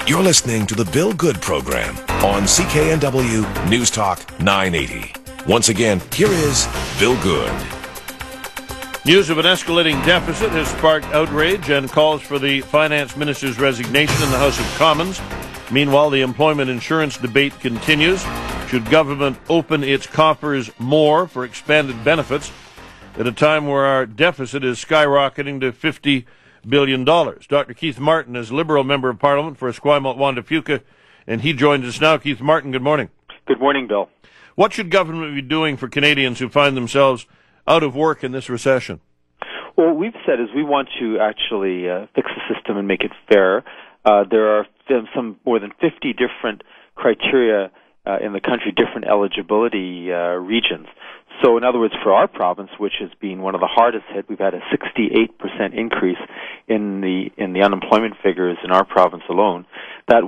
You're listening to the Bill Good program on CKNW News Talk 980. Once again, here is Bill Good. News of an escalating deficit has sparked outrage and calls for the finance minister's resignation in the House of Commons. Meanwhile, the employment insurance debate continues. Should government open its coffers more for expanded benefits at a time where our deficit is skyrocketing to $50 billion? Dr. Keith Martin is Liberal Member of Parliament for Esquimalt-Juan-de-Fuca, and he joins us now. Keith Martin, good morning. Good morning, Bill. What should government be doing for Canadians who find themselves out of work in this recession? Well, what we've said is we want to actually fix the system and make it fair. There are some more than 50 different criteria in the country, different eligibility regions. So, in other words, for our province, which has been one of the hardest hit, we've had a 68% increase in the unemployment figures in our province alone. That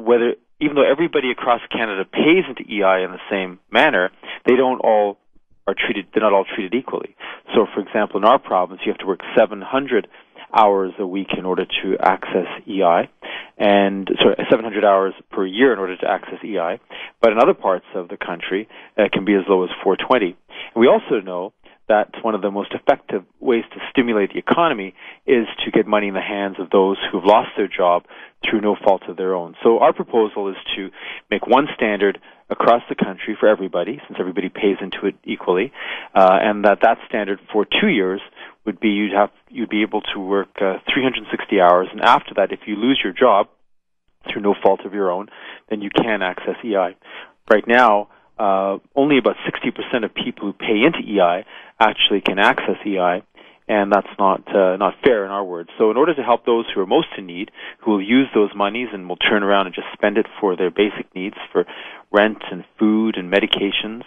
even though everybody across Canada pays into EI in the same manner, they're not all treated equally. So, for example, in our province, you have to work 700 hours a week in order to access EI, 700 hours per year in order to access EI. But in other parts of the country, it can be as low as 420. And we also know that one of the most effective ways to stimulate the economy is to get money in the hands of those who have lost their job through no fault of their own. So our proposal is to make one standard across the country for everybody, since everybody pays into it equally, and that standard for 2 years would be you'd be able to work 360 hours, and after that, if you lose your job through no fault of your own, then you can access EI. Right now, only about 60% of people who pay into EI actually can access EI, and that's not fair in our words. So in order to help those who are most in need, who will use those monies and will turn around and just spend it for their basic needs, for rent and food and medications,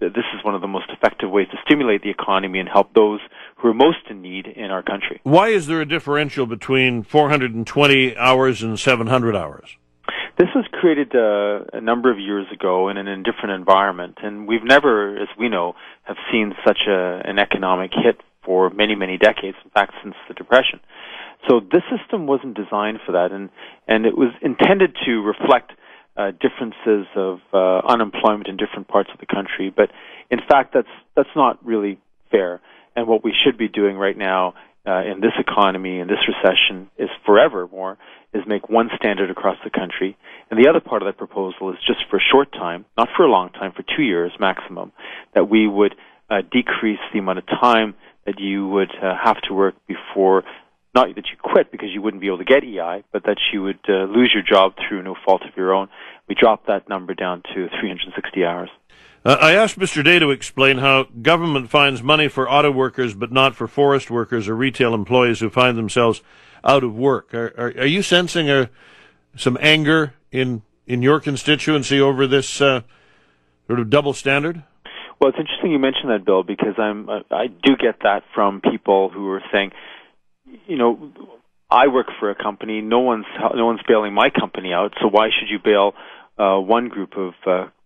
this is one of the most effective ways to stimulate the economy and help those who are most in need in our country. Why is there a differential between 420 hours and 700 hours? This was created a number of years ago in a different environment, and we've never, as we know, have seen such an economic hit for many, many decades, in fact, since the Depression. So this system wasn't designed for that, and it was intended to reflect differences of unemployment in different parts of the country, but in fact, that's not really fair. And what we should be doing right now in this economy, in this recession, is forevermore, is make one standard across the country. And the other part of that proposal is just for a short time, not for a long time, for 2 years maximum, that we would decrease the amount of time that you would have to work before, not that you quit because you wouldn't be able to get EI, but that you would lose your job through no fault of your own. We dropped that number down to 360 hours. I asked Mr. Day to explain how government finds money for auto workers but not for forest workers or retail employees who find themselves out of work. Are you sensing some anger in your constituency over this sort of double standard? Well, it's interesting you mention that, Bill, because I do get that from people who are saying, you know, I work for a company. No one's bailing my company out. So why should you bail one group of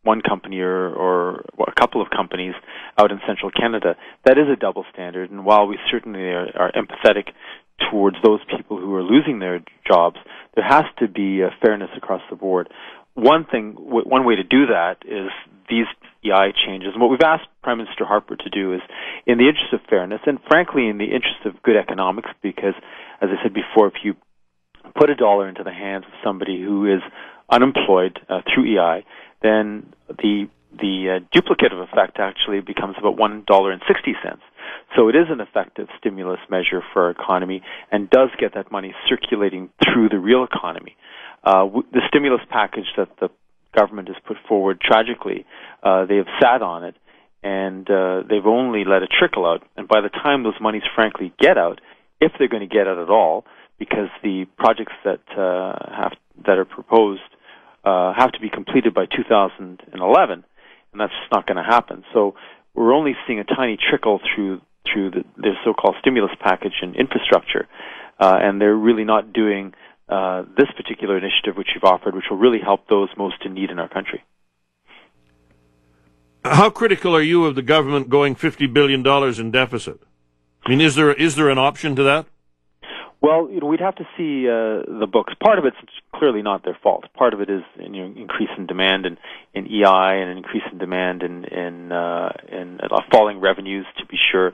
one company or a couple of companies out in central Canada? That is a double standard. And while we certainly are empathetic towards those people who are losing their jobs, there has to be a fairness across the board. One way to do that is these EI changes. And what we've asked Prime Minister Harper to do is, in the interest of fairness, and frankly in the interest of good economics, because, as I said before, if you put a dollar into the hands of somebody who is unemployed through EI, then the duplicative effect actually becomes about $1.60. So it is an effective stimulus measure for our economy and does get that money circulating through the real economy. The stimulus package that the government has put forward, tragically, they have sat on it, and they've only let it trickle out. And by the time those monies frankly get out, if they're going to get out at all, because the projects that are proposed have to be completed by 2011, and that's just not going to happen. So we're only seeing a tiny trickle through their so-called stimulus package and infrastructure, and they're really not doing this particular initiative which you've offered, which will really help those most in need in our country. How critical are you of the government going $50 billion in deficit? I mean, is there an option to that? Well, we'd have to see the books. Part of it's clearly not their fault. Part of it is increase in demand in EI and an increase in demand in falling revenues, to be sure.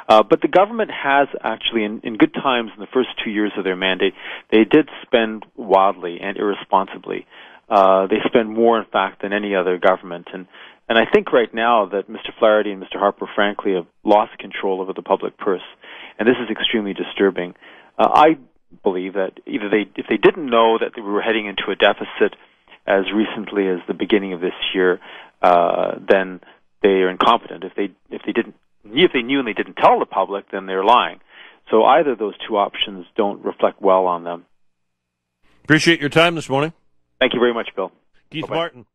But the government has actually, in good times, in the first 2 years of their mandate, they did spend wildly and irresponsibly. They spend more, in fact, than any other government. And I think right now that Mr. Flaherty and Mr. Harper, frankly, have lost control over the public purse. And this is extremely disturbing. I believe that if they didn't know that we were heading into a deficit as recently as the beginning of this year, then they are incompetent. If they knew and they didn't tell the public, then they're lying. So either of those two options don't reflect well on them. Appreciate your time this morning. Thank you very much, Bill. Keith Bye-bye. Martin.